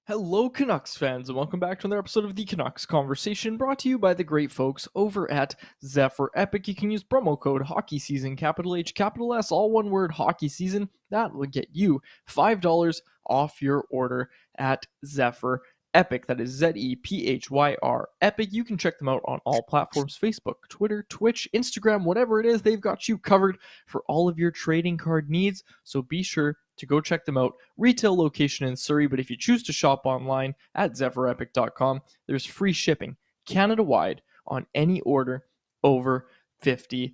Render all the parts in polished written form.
Hello, Canucks fans, and welcome back to another episode of the Canucks Conversation, brought to you by the great folks over at Zephyr Epic. You can use promo code HOCKEYSEASON, capital H, capital S, all one word, Hockey Season. That will get you $5 off your order at Zephyr Epic. That is Zephyr Epic. You can check them out on all platforms: Facebook, Twitter, Twitch, Instagram, whatever it is. They've got you covered for all of your trading card needs, so be sure to go check them out. Retail location in Surrey, but if you choose to shop online at zephyrepic.com, there's free shipping Canada-wide on any order over $50.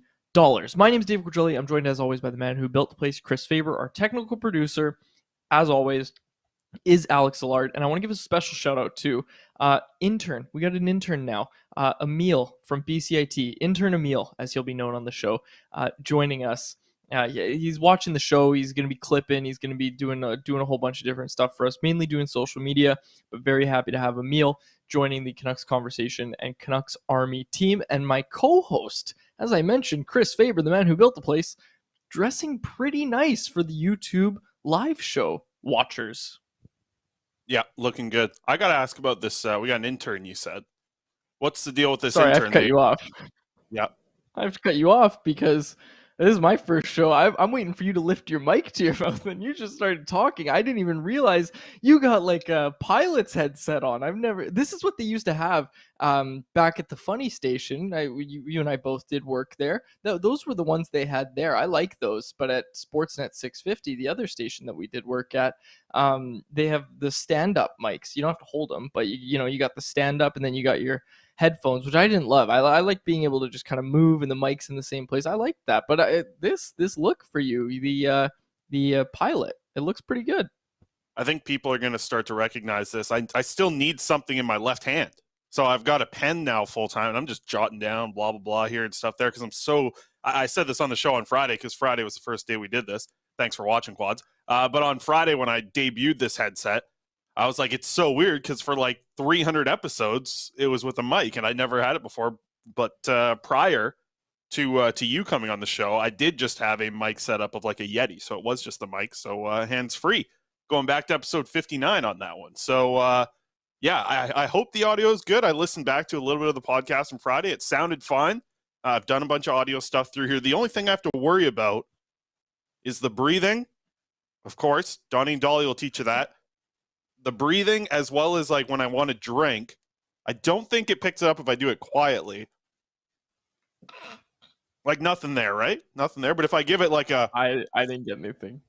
My name is David Quadrilli. I'm joined as always by the man who built the place, Chris Faber. Our technical producer, as always, is Alex Allard, and I want to give a special shout out to intern. We got an intern now, Emil from BCIT, intern Emil, as he'll be known on the show, joining us. He's watching the show. He's going to be clipping. He's going to be doing a whole bunch of different stuff for us, mainly doing social media, but very happy to have Emil joining the Canucks Conversation and Canucks Army team. And my co-host, as I mentioned, Chris Faber, the man who built the place, dressing pretty nice for the YouTube live show watchers. Yeah, looking good. I got to ask about this. We got an intern, you said. What's the deal with this Sorry, intern? I have to cut you off. Yeah. I have to cut you off because this is my first show. I'm waiting for you to lift your mic to your mouth, and you just started talking. I didn't even realize you got like a pilot's headset on. This is what they used to have back at the Funny Station. You and I both did work there. Those were the ones they had there. I like those. But at Sportsnet 650, the other station that we did work at, they have the stand-up mics. You don't have to hold them, but you got the stand-up, and then you got your headphones, which I didn't love. I like being able to just kind of move and the mic's in the same place. I like that. But this look for you, the pilot, it looks pretty good. I think people are going to start to recognize this. I still need something in my left hand. So I've got a pen now full time, and I'm just jotting down blah, blah, blah here and stuff there because I said this on the show on Friday because Friday was the first day we did this. Thanks for watching, Quads. But on Friday when I debuted this headset, I was like, it's so weird because for like 300 episodes, it was with a mic, and I never had it before. But prior to you coming on the show, I did just have a mic set up of like a Yeti, so it was just the mic, so hands-free. Going back to episode 59 on that one. So, I hope the audio is good. I listened back to a little bit of the podcast on Friday. It sounded fine. I've done a bunch of audio stuff through here. The only thing I have to worry about is the breathing. Of course, Donnie and Dolly will teach you that. The breathing, as well as like when I want to drink, I don't think it picks it up if I do it quietly. Like nothing there, right? Nothing there. But if I give it like a, I didn't get anything.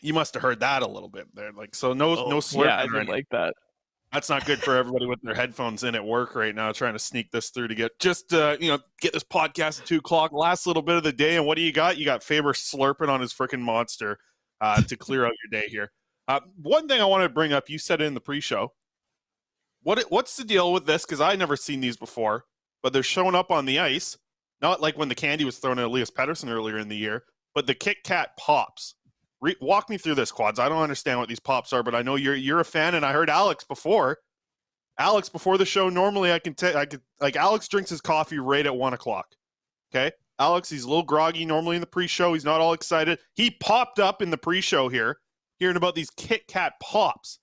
You must have heard that a little bit there. Like so, no slurping. Yeah, I didn't like that. That's not good for everybody with their headphones in at work right now, trying to sneak this through to get get this podcast at 2:00, last little bit of the day. And what do you got? You got Faber slurping on his freaking monster to clear out your day here. One thing I wanted to bring up, you said it in the pre-show. What's the deal with this? Because I never seen these before, but they're showing up on the ice, not like when the candy was thrown at Elias Pettersson earlier in the year, but the Kit Kat pops. Walk me through this, Quads. I don't understand what these pops are, but I know you're a fan, and I heard Alex before. Alex, before the show, normally I could Alex drinks his coffee right at 1:00. Okay? Alex, he's a little groggy normally in the pre-show. He's not all excited. He popped up in the pre-show here, hearing about these Kit Kat pops,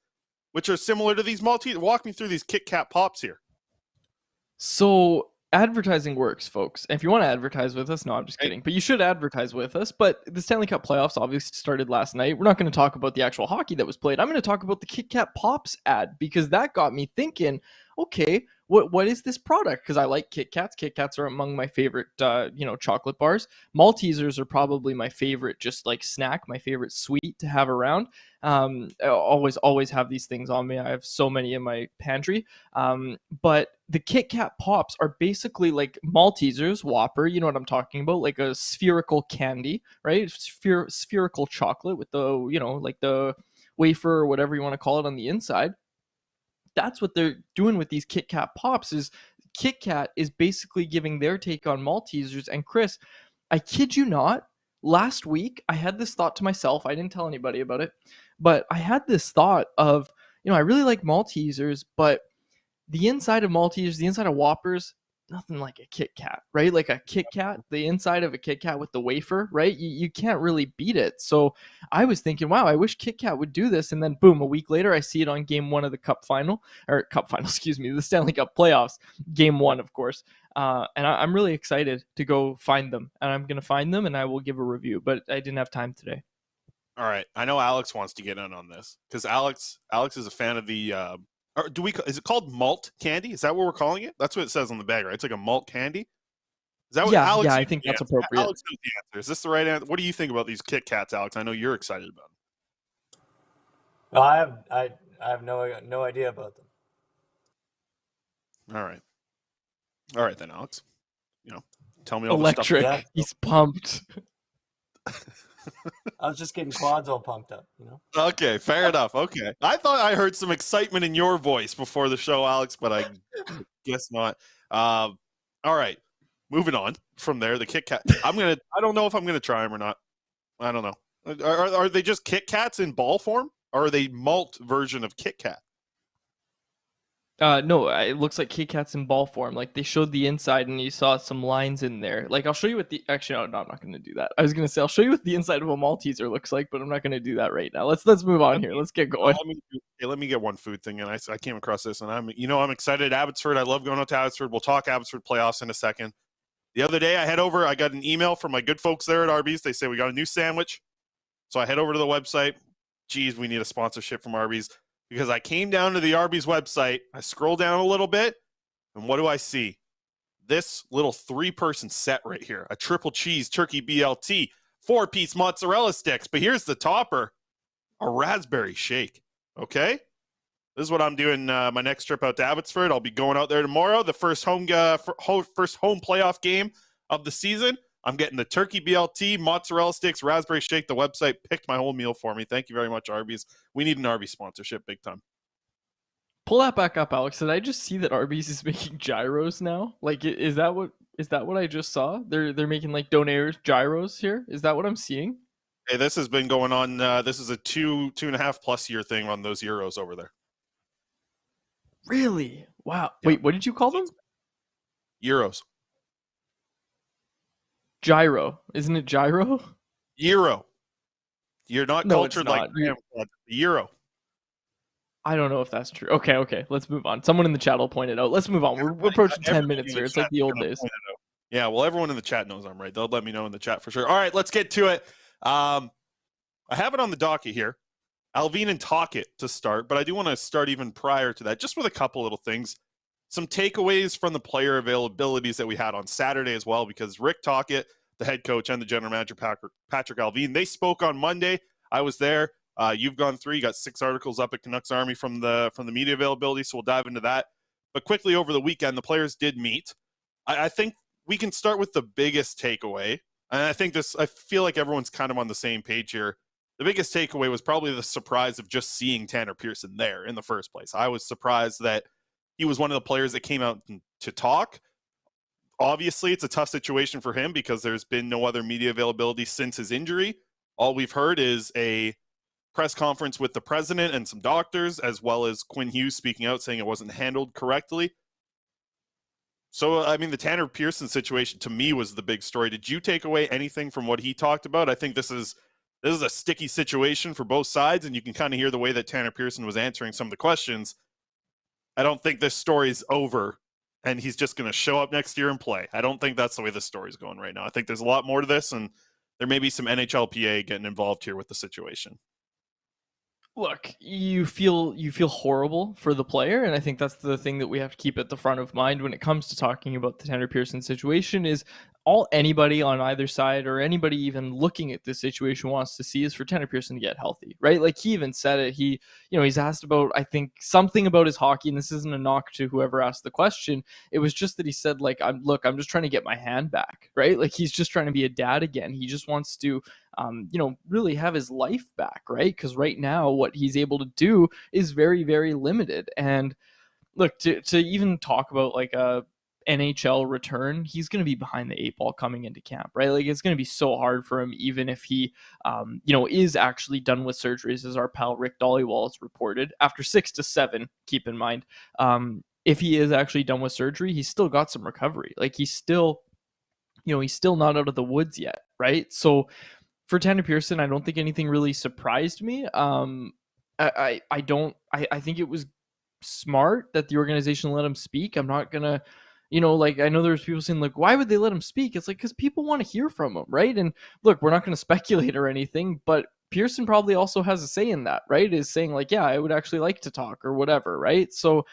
which are similar to these Walk me through these Kit Kat pops here. So advertising works, folks. And if you want to advertise with us, no, I'm just kidding. But you should advertise with us. But the Stanley Cup playoffs obviously started last night. We're not going to talk about the actual hockey that was played. I'm going to talk about the Kit Kat Pops ad because that got me thinking, okay, what is this product? Because I like Kit Kats. Kit Kats are among my favorite, chocolate bars. Maltesers are probably my favorite, just like snack, my favorite sweet to have around. I always have these things on me. I have so many in my pantry. But the Kit Kat Pops are basically like Maltesers, Whopper. You know what I'm talking about? Like a spherical candy, right? Spherical chocolate with the, like the wafer or whatever you want to call it on the inside. That's what they're doing with these Kit Kat Pops. Is Kit Kat is basically giving their take on Maltesers. And Chris, I kid you not, last week I had this thought to myself. I didn't tell anybody about it, but I had this thought of, I really like Maltesers, but the inside of Maltesers, the inside of Whoppers, nothing like a Kit Kat, right? Like a Kit Kat, the inside of a Kit Kat with the wafer, right? You can't really beat it. So I was thinking, wow, I wish Kit Kat would do this. And then boom, a week later, I see it on game one of the cup final, excuse me, the Stanley Cup playoffs, game one, of course. And I'm really excited to go find them. And I'm going to find them and I will give a review, but I didn't have time today. All right. I know Alex wants to get in on this because Alex is a fan of the is it called malt candy? Is that what we're calling it? That's what it says on the bag, right? It's like a malt candy. Is that what Alex? Yeah, I think that's appropriate. Alex knows the answer. Is this the right answer? What do you think about these Kit Kats, Alex? I know you're excited about them. Well, I have no idea about them. All right then, Alex. Tell me all Electric. the stuff. Yeah. He's pumped. I was just getting quads all pumped up, Okay, fair enough. Okay. I thought I heard some excitement in your voice before the show, Alex, but I guess not. All right. Moving on from there, the Kit Kat. I don't know if I'm gonna try them or not. I don't know. Are they just Kit Kats in ball form? Or are they malt version of Kit Kat? No, it looks like Kit Kats in ball form. Like they showed the inside and you saw some lines in there. Like I'll show you what actually, no, I'm not going to do that. I was going to say, I'll show you what the inside of a Malteser looks like, but I'm not going to do that right now. Let's move on here. Let's get going. Let me get one food thing. And I came across this and I'm excited. Abbotsford. I love going out to Abbotsford. We'll talk Abbotsford playoffs in a second. The other day I got an email from my good folks there at Arby's. They say we got a new sandwich. So I head over to the website. Geez, we need a sponsorship from Arby's. Because I came down to the Arby's website, I scroll down a little bit, and what do I see? This little 3-person set right here. A triple cheese turkey BLT, 4-piece mozzarella sticks. But here's the topper, a raspberry shake. Okay? This is what I'm doing my next trip out to Abbotsford. I'll be going out there tomorrow, the first home playoff game of the season. I'm getting the turkey BLT, mozzarella sticks, raspberry shake. The website picked my whole meal for me. Thank you very much, Arby's. We need an Arby's sponsorship big time. Pull that back up, Alex. Did I just see that Arby's is making gyros now? Like, is that what I just saw? They're making like Donair's gyros here. Is that what I'm seeing? Hey, this has been going on. This is a 2.5+ year thing on those euros over there. Really? Wow. Yeah. Wait, what did you call them? Euros. Gyro. Isn't it gyro? Euro. You're not No, cultured it's like not. Euro. I don't know if that's true. Okay. Let's move on. Someone in the chat will point it out. Let's move on. We're approaching 10 minutes here. It's like the old days. Yeah, well, everyone in the chat knows I'm right. They'll let me know in the chat for sure. All right, let's get to it. I have it on the docket here. Allvin Tocchet to start, but I do want to start even prior to that, just with a couple little things. Some takeaways from the player availabilities that we had on Saturday as well, because Rick Tocchet, the head coach, and the general manager, Patrik Allvin, they spoke on Monday. I was there. You've gone through. You got 6 articles up at Canucks Army from the media availability, so we'll dive into that. But quickly over the weekend, the players did meet. I think we can start with the biggest takeaway, and I feel like everyone's kind of on the same page here. The biggest takeaway was probably the surprise of just seeing Tanner Pearson there in the first place. I was surprised that he was one of the players that came out to talk. Obviously, it's a tough situation for him because there's been no other media availability since his injury. All we've heard is a press conference with the president and some doctors, as well as Quinn Hughes speaking out saying it wasn't handled correctly. So, I mean, the Tanner Pearson situation to me was the big story. Did you take away anything from what he talked about? I think this is a sticky situation for both sides, and you can kind of hear the way that Tanner Pearson was answering some of the questions. I don't think this story's over and he's just going to show up next year and play. I don't think that's the way this story's going right now. I think there's a lot more to this, and there may be some NHLPA getting involved here with the situation. Look, you feel horrible for the player, and I think that's the thing that we have to keep at the front of mind when it comes to talking about the Tanner Pearson situation is anybody on either side or anybody even looking at this situation wants to see is for Tanner Pearson to get healthy, right? Like he even said it. He's asked about, I think, something about his hockey, and this isn't a knock to whoever asked the question. It was just that he said, like, I'm just trying to get my hand back, right? Like he's just trying to be a dad again. He just wants to really have his life back, right? Because right now what he's able to do is very, very limited. And look, to even talk about like a NHL return, he's going to be behind the 8 ball coming into camp, right? Like it's going to be so hard for him, even if he, is actually done with surgeries, as our pal Rick Dollywall has reported, after 6 to 7, keep in mind. if he is actually done with surgery, he's still got some recovery. Like he's still not out of the woods yet, right? So for Tanner Pearson, I don't think anything really surprised me. I think it was smart that the organization let him speak. I'm not gonna, like, I know there's people saying like, why would they let him speak? It's like, because people want to hear from him, right? And look, we're not going to speculate or anything, but Pearson probably also has a say in that, right? Is saying like, yeah, I would actually like to talk or whatever, right? So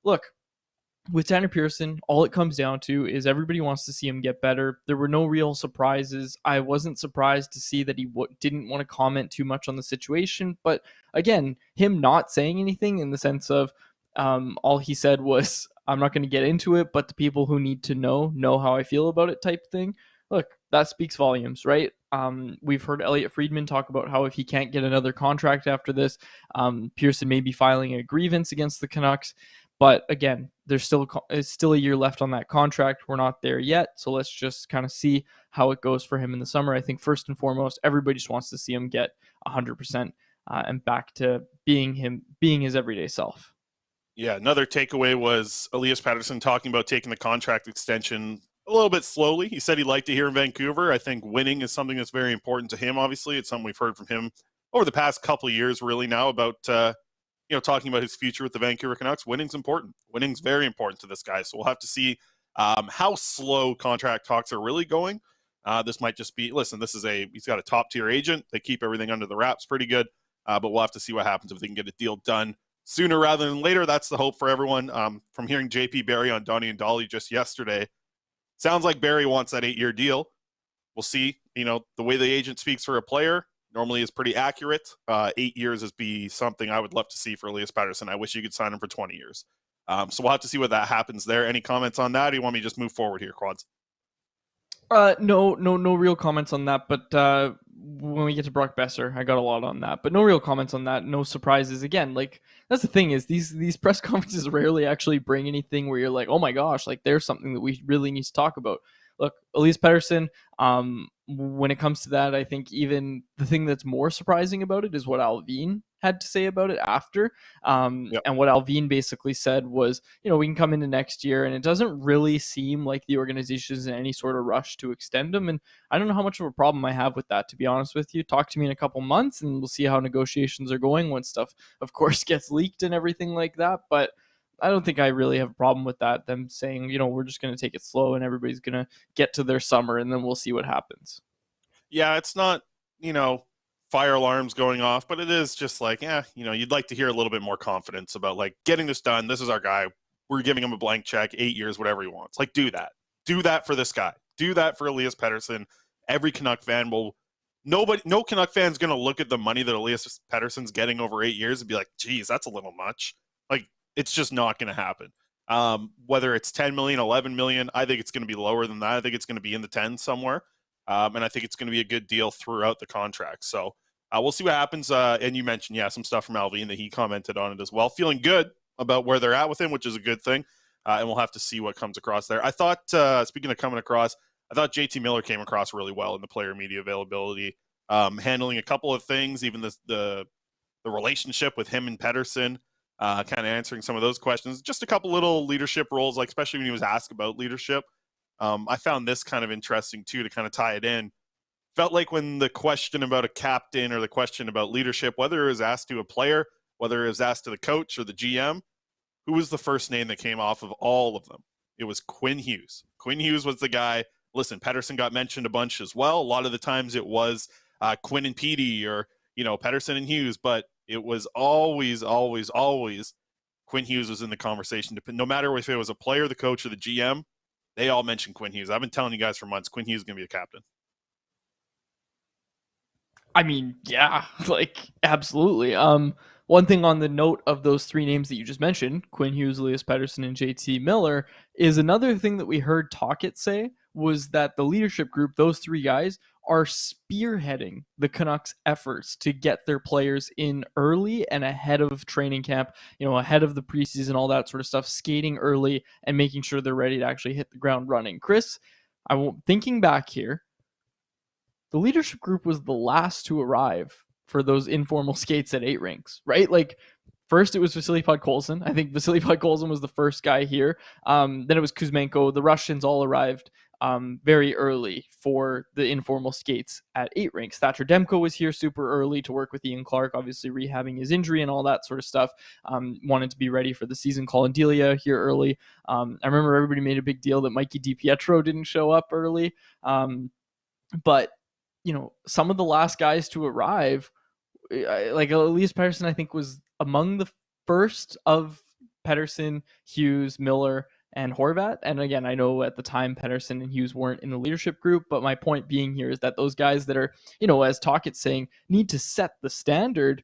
look, with Tanner Pearson, all it comes down to is everybody wants to see him get better. There were no real surprises. I wasn't surprised to see that he didn't want to comment too much on the situation. But again, him not saying anything in the sense of all he said was, I'm not going to get into it, but the people who need to know how I feel about it type thing. Look, that speaks volumes, right? We've heard Elliot Friedman talk about how if he can't get another contract after this, Pearson may be filing a grievance against the Canucks. But again, there's still a year left on that contract. We're not there yet. So let's just kind of see how it goes for him in the summer. I think first and foremost, everybody just wants to see him get 100% and back to being his everyday self. Yeah, another takeaway was Elias Pettersson talking about taking the contract extension a little bit slowly. He said he'd like to hear in Vancouver. I think winning is something that's very important to him, obviously. It's something we've heard from him over the past couple of years, really, now about talking about his future with the Vancouver Canucks. Winning's important. Winning's very important to this guy. So we'll have to see how slow contract talks are really going. This might just be, listen, he's got a top-tier agent. They keep everything under the wraps pretty good. But we'll have to see what happens if they can get a deal done sooner rather than later. That's the hope for everyone. From hearing JP Barry on Donnie and Dolly just yesterday, sounds like Barry wants that 8-year deal. We'll see. The way the agent speaks for a player normally is pretty accurate. 8 years is be something I would love to see for Elias Pettersson. I wish you could sign him for 20 years. So we'll have to see what that happens there. Any comments on that? Or you want me to just move forward here, Quads? No real comments on that. But when we get to Brock Boeser, I got a lot on that. But no real comments on that. No surprises. Again, like that's the thing is these press conferences rarely actually bring anything where you're like, oh my gosh, like there's something that we really need to talk about. Look, Elias Pettersson, when it comes to that, I think even the thing that's more surprising about it is what Allvin had to say about it after. And what Allvin basically said was, we can come into next year and it doesn't really seem like the organization is in any sort of rush to extend him. And I don't know how much of a problem I have with that, to be honest with you. Talk to me in a couple months and we'll see how negotiations are going when stuff, of course, gets leaked and everything like that. But I don't think I really have a problem with that. Them saying, we're just going to take it slow and everybody's going to get to their summer and then we'll see what happens. Yeah, it's not, fire alarms going off, but it is just like, you'd like to hear a little bit more confidence about like getting this done. This is our guy. We're giving him a blank check, 8 years, whatever he wants. Like, do that. Do that for this guy. Do that for Elias Pettersson. Every Canuck fan no Canuck fan's going to look at the money that Elias Pettersson's getting over 8 years and be like, geez, that's a little much. Like, it's just not going to happen. Whether it's 10 million, 11 million, I think it's going to be lower than that. I think it's going to be in the 10s somewhere. And I think it's going to be a good deal throughout the contract. So we'll see what happens. And you mentioned, some stuff from Allvin that he commented on it as well. Feeling good about where they're at with him, which is a good thing. And we'll have to see what comes across there. I thought, speaking of coming across, I thought JT Miller came across really well in the player media availability, handling a couple of things, even the relationship with him and Pettersson. Kind of answering some of those questions. Just a couple little leadership roles, like especially when he was asked about leadership. I found this kind of interesting, too, to kind of tie it in. Felt like when the question about a captain or the question about leadership, whether it was asked to a player, whether it was asked to the coach or the GM, who was the first name that came off of all of them? It was Quinn Hughes. Quinn Hughes was the guy. Listen, Pettersson got mentioned a bunch as well. A lot of the times it was Quinn and Petey or, Pettersson and Hughes, but it was always Quinn Hughes was in the conversation. No matter if it was a player, the coach, or the GM, they all mentioned Quinn Hughes. I've been telling you guys for months, Quinn Hughes is going to be a captain. I mean, yeah, like absolutely. One thing on the note of those three names that you just mentioned, Quinn Hughes, Elias Pettersson, and JT Miller, is another thing that we heard Tocchet say was that the leadership group, those three guys, are spearheading the Canucks' efforts to get their players in early and ahead of training camp, ahead of the preseason, all that sort of stuff, skating early and making sure they're ready to actually hit the ground running. Chris, thinking back here, the leadership group was the last to arrive for those informal skates at 8 rinks, right? Like First, it was Vasily Podkolzin. I think Vasily Podkolzin was the first guy here. Then it was Kuzmenko. The Russians all arrived very early for the informal skates at 8 rinks. Thatcher Demko was here super early to work with Ian Clark, obviously rehabbing his injury and all that sort of stuff. Wanted to be ready for the season. Colin Delia here early. I remember everybody made a big deal that Mikey DiPietro didn't show up early. But, some of the last guys to arrive, like Elias Pettersson, I think was among the first of Pettersson, Hughes, Miller, and Horvat. And again, I know at the time Pettersson and Hughes weren't in the leadership group, but my point being here is that those guys that are, as Tocchet's saying, need to set the standard,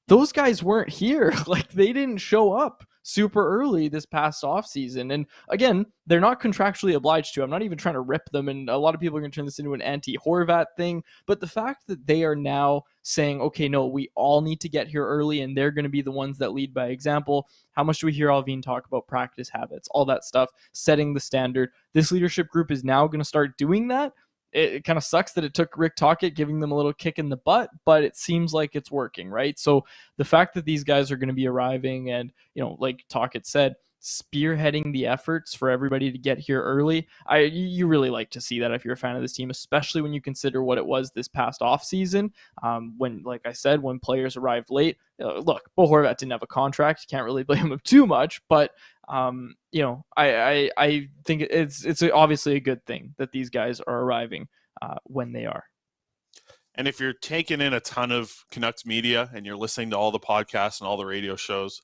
those guys weren't here. Like, they didn't show up super early this past offseason. And again, they're not contractually obliged to. I'm not even trying to rip them. And a lot of people are going to turn this into an anti-Horvat thing. But the fact that they are now saying, okay, no, we all need to get here early, and they're going to be the ones that lead by example. How much do we hear Allvin talk about practice habits, all that stuff, setting the standard? This leadership group is now going to start doing that. It kind of sucks that it took Rick Tocchet giving them a little kick in the butt, but it seems like it's working, right? So the fact that these guys are going to be arriving and, like Tocchet said, spearheading the efforts for everybody to get here early, you really like to see that if you're a fan of this team, especially when you consider what it was this past offseason, when, like I said, when players arrived late. Look, Bo Horvat didn't have a contract. You can't really blame him too much, but I think it's obviously a good thing that these guys are arriving when they are. And if you're taking in a ton of Canucks media and you're listening to all the podcasts and all the radio shows,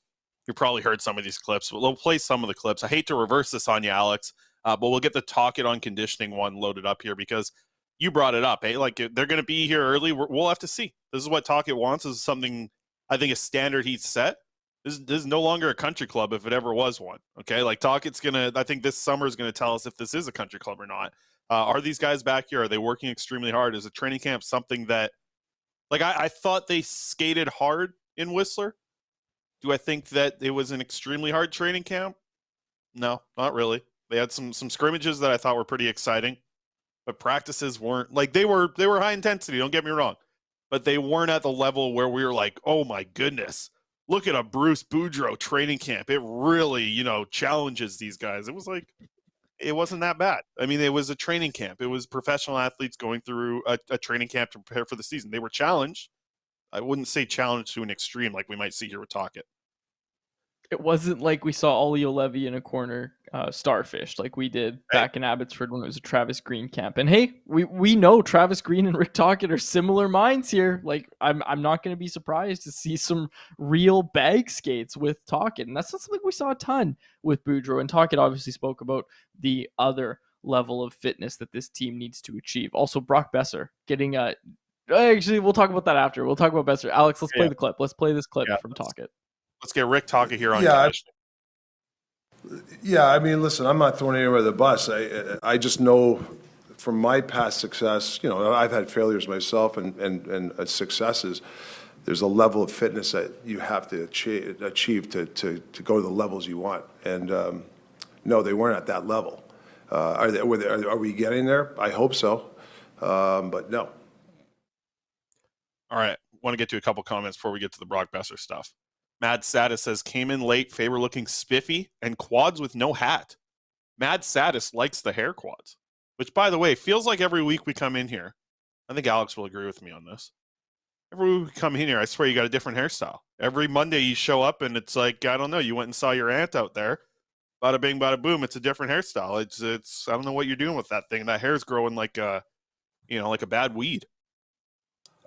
you probably heard some of these clips, but we'll play some of the clips. I hate to reverse this on you, Alex, but we'll get the Tocchet on conditioning one loaded up here because you brought it up. Hey, like, they're going to be here early. We'll have to see. This is what Tocchet wants. This is something, I think, a standard he's set. This is no longer a country club if it ever was one. Okay, like Tocchet's I think this summer is going to tell us if this is a country club or not. Are these guys back here? Are they working extremely hard? Is a training camp something that, like, I thought they skated hard in Whistler? Do I think that it was an extremely hard training camp? No, not really. They had some scrimmages that I thought were pretty exciting, but practices weren't, like, they were high intensity, don't get me wrong, but they weren't at the level where we were like, oh my goodness, look at a Bruce Boudreau training camp. It really, challenges these guys. It was like, it wasn't that bad. I mean, it was a training camp. It was professional athletes going through a training camp to prepare for the season. They were challenged. I wouldn't say challenged to an extreme like we might see here with Tocchet. It wasn't like we saw Olli Juolevi in a corner starfish like we did back in Abbotsford when it was a Travis Green camp. And hey, we know Travis Green and Rick Tocchet are similar minds here. Like, I'm not going to be surprised to see some real bag skates with Tocchet. And that's not something we saw a ton with Boudreau. And Tocchet obviously spoke about the other level of fitness that this team needs to achieve. Also, Brock Boeser getting actually, we'll talk about that after. We'll talk about Boeser. Alex, let's play the clip. Let's play this clip from Tocchet. Let's get Rick Tocchet here on. Yeah, I mean, listen, I'm not throwing anywhere the bus. I just know from my past success, I've had failures myself and successes. There's a level of fitness that you have to achieve to go to the levels you want. And no, they weren't at that level. Are we getting there? I hope so, but no. All right, want to get to a couple comments before we get to the Brock Boeser stuff. Mad Saddis says, came in late, Faber looking spiffy, and quads with no hat. Mad Saddis likes the hair quads, which, by the way, feels like every week we come in here. I think Alex will agree with me on this. Every week we come in here, I swear you got a different hairstyle. Every Monday you show up and it's like, I don't know, you went and saw your aunt out there. Bada bing, bada boom, it's a different hairstyle. It's I don't know what you're doing with that thing. That hair's growing like a bad weed.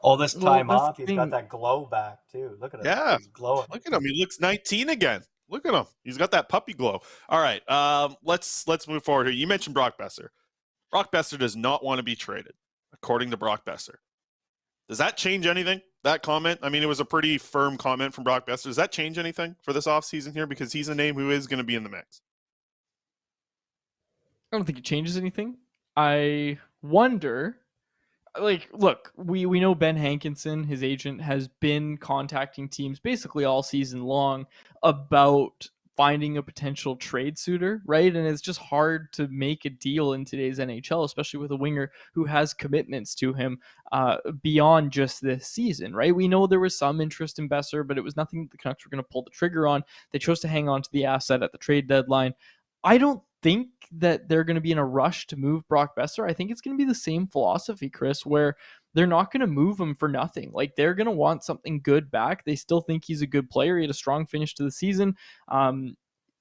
All this time off, he's got that glow back too. Look at him. Yeah, he's glowing. Look at him. He looks 19 again. Look at him. He's got that puppy glow. All right, let's move forward here. You mentioned Brock Boeser. Brock Boeser does not want to be traded, according to Brock Boeser. Does that change anything? That comment? I mean, it was a pretty firm comment from Brock Boeser. Does that change anything for this offseason here? Because he's a name who is going to be in the mix. I don't think it changes anything. I wonder, like, look, we know Ben Hankinson, his agent, has been contacting teams basically all season long about finding a potential trade suitor, right? And it's just hard to make a deal in today's NHL, especially with a winger who has commitments to him beyond just this season, right? We know there was some interest in Boeser, but it was nothing the Canucks were going to pull the trigger on. They chose to hang on to the asset at the trade deadline. I don't think that they're going to be in a rush to move Brock Boeser. I think it's going to be the same philosophy, Chris, where they're not going to move him for nothing. Like, they're going to want something good back. They still think he's a good player. He had a strong finish to the season.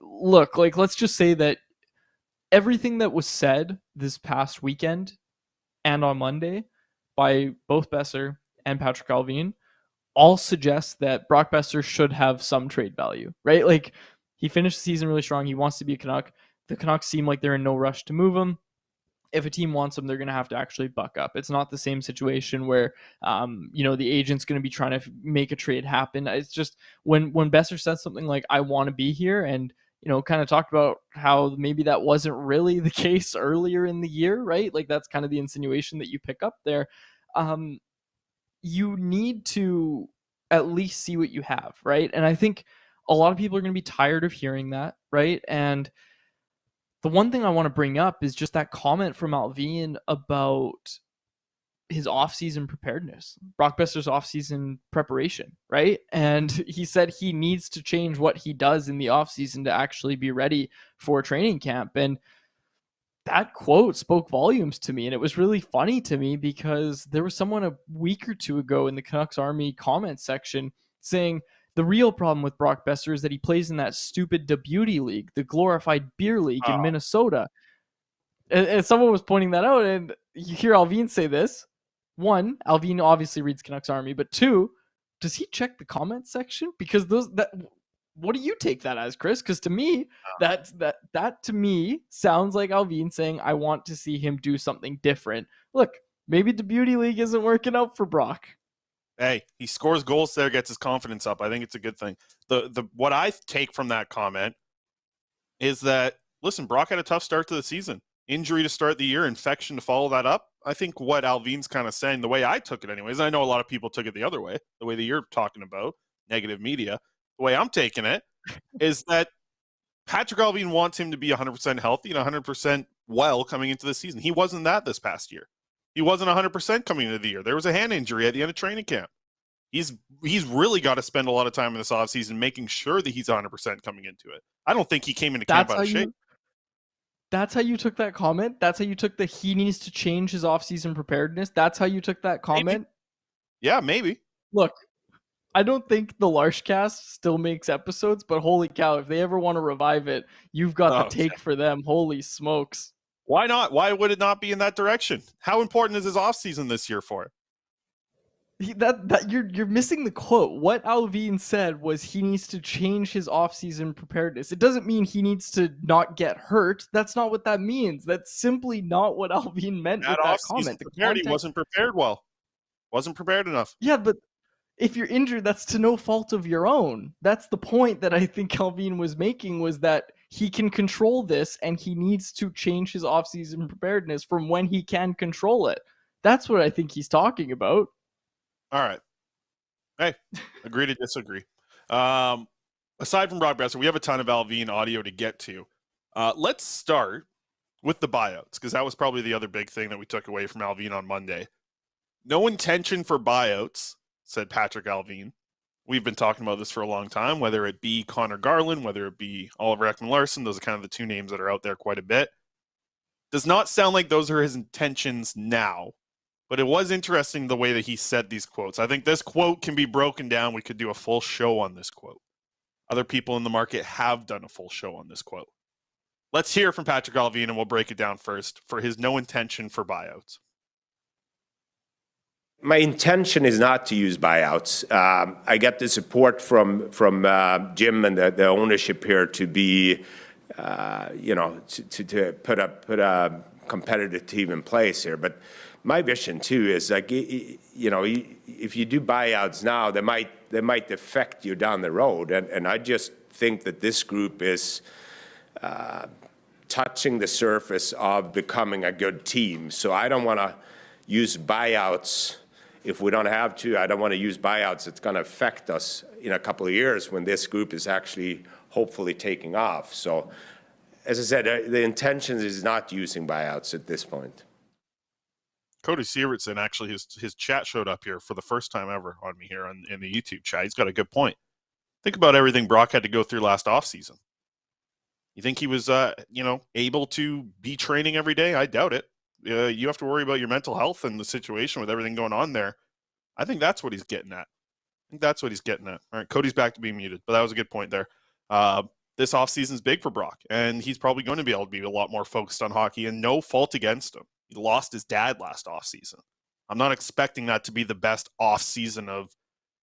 Look, like, let's just say that everything that was said this past weekend and on Monday by both Boeser and Patrik Allvin all suggest that Brock Boeser should have some trade value, right? Like, he finished the season really strong. He wants to be a Canuck. The Canucks seem like they're in no rush to move him. If a team wants him, they're going to have to actually buck up. It's not the same situation where, the agent's going to be trying to make a trade happen. It's just when Boeser said something like, I want to be here, and, kind of talked about how maybe that wasn't really the case earlier in the year, right? Like, that's kind of the insinuation that you pick up there. You need to at least see what you have, right? And I think a lot of people are going to be tired of hearing that, right? And the one thing I want to bring up is just that comment from Allvin about his offseason preparedness, Brock Boeser's offseason preparation, right? And he said he needs to change what he does in the offseason to actually be ready for training camp. And that quote spoke volumes to me. And it was really funny to me because there was someone a week or two ago in the Canucks Army comment section saying, the real problem with Brock Boeser is that he plays in that stupid Beauty League, the glorified beer league in Minnesota. And someone was pointing that out, and you hear Allvin say this. One, Allvin obviously reads Canucks Army, but two, does he check the comment section? Because what do you take that as, Chris? Because to me, that to me sounds like Allvin saying, I want to see him do something different. Look, maybe the Beauty League isn't working out for Brock. Hey, he scores goals there, gets his confidence up. I think it's a good thing. The what I take from that comment is that, listen, Brock had a tough start to the season. Injury to start the year, infection to follow that up. I think what Allvin's kind of saying, the way I took it anyways, and I know a lot of people took it the other way, the way that you're talking about, negative media, the way I'm taking it is that Patrik Allvin wants him to be 100% healthy and 100% well coming into the season. He wasn't that this past year. He wasn't 100% coming into the year. There was a hand injury at the end of training camp. He's really got to spend a lot of time in this offseason making sure that he's 100% coming into it. I don't think he came into camp out of shape. That's how you took that comment? That's how you took the he needs to change his offseason preparedness? That's how you took that comment? Maybe. Yeah, maybe. Look, I don't think the Larshcast still makes episodes, but holy cow, if they ever want to revive it, you've got the take for them. Holy smokes. Why not? Why would it not be in that direction? How important is his offseason this year for it? You're missing the quote. What Allvin said was he needs to change his offseason preparedness. It doesn't mean he needs to not get hurt. That's not what that means. That's simply not what Allvin meant with that comment. He wasn't prepared well. Wasn't prepared enough. Yeah, but if you're injured, that's to no fault of your own. That's the point that I think Allvin was making, was that he can control this and he needs to change his offseason preparedness from when he can control it. That's what I think he's talking about. All right. Hey, agree to disagree. Aside from Brock Boeser, we have a ton of Allvin audio to get to. Let's start with the buyouts, because that was probably the other big thing that we took away from Allvin on Monday. No intention for buyouts, said Patrik Allvin. We've been talking about this for a long time, whether it be Connor Garland, whether it be Oliver Ekman-Larsson. Those are kind of the two names that are out there quite a bit. Does not sound like those are his intentions now, but it was interesting the way that he said these quotes. I think this quote can be broken down. We could do a full show on this quote. Other people in the market have done a full show on this quote. Let's hear from Patrik Allvin, and we'll break it down first for his no intention for buyouts. My intention is not to use buyouts. I get the support from Jim and the ownership here to be, to put a competitive team in place here. But my vision too is like, if you do buyouts now, they might affect you down the road. And I just think that this group is touching the surface of becoming a good team. So I don't want to use buyouts. If we don't have to, I don't want to use buyouts. It's going to affect us in a couple of years when this group is actually hopefully taking off. So, as I said, the intention is not using buyouts at this point. Cody Sievertson, actually, his chat showed up here for the first time ever on me here in the YouTube chat. He's got a good point. Think about everything Brock had to go through last offseason. You think he was, able to be training every day? I doubt it. You have to worry about your mental health and the situation with everything going on there. I think that's what he's getting at. All right, Cody's back to being muted, but that was a good point there. This offseason is big for Brock, and he's probably going to be able to be a lot more focused on hockey, and no fault against him. He lost his dad last offseason. I'm not expecting that to be the best offseason of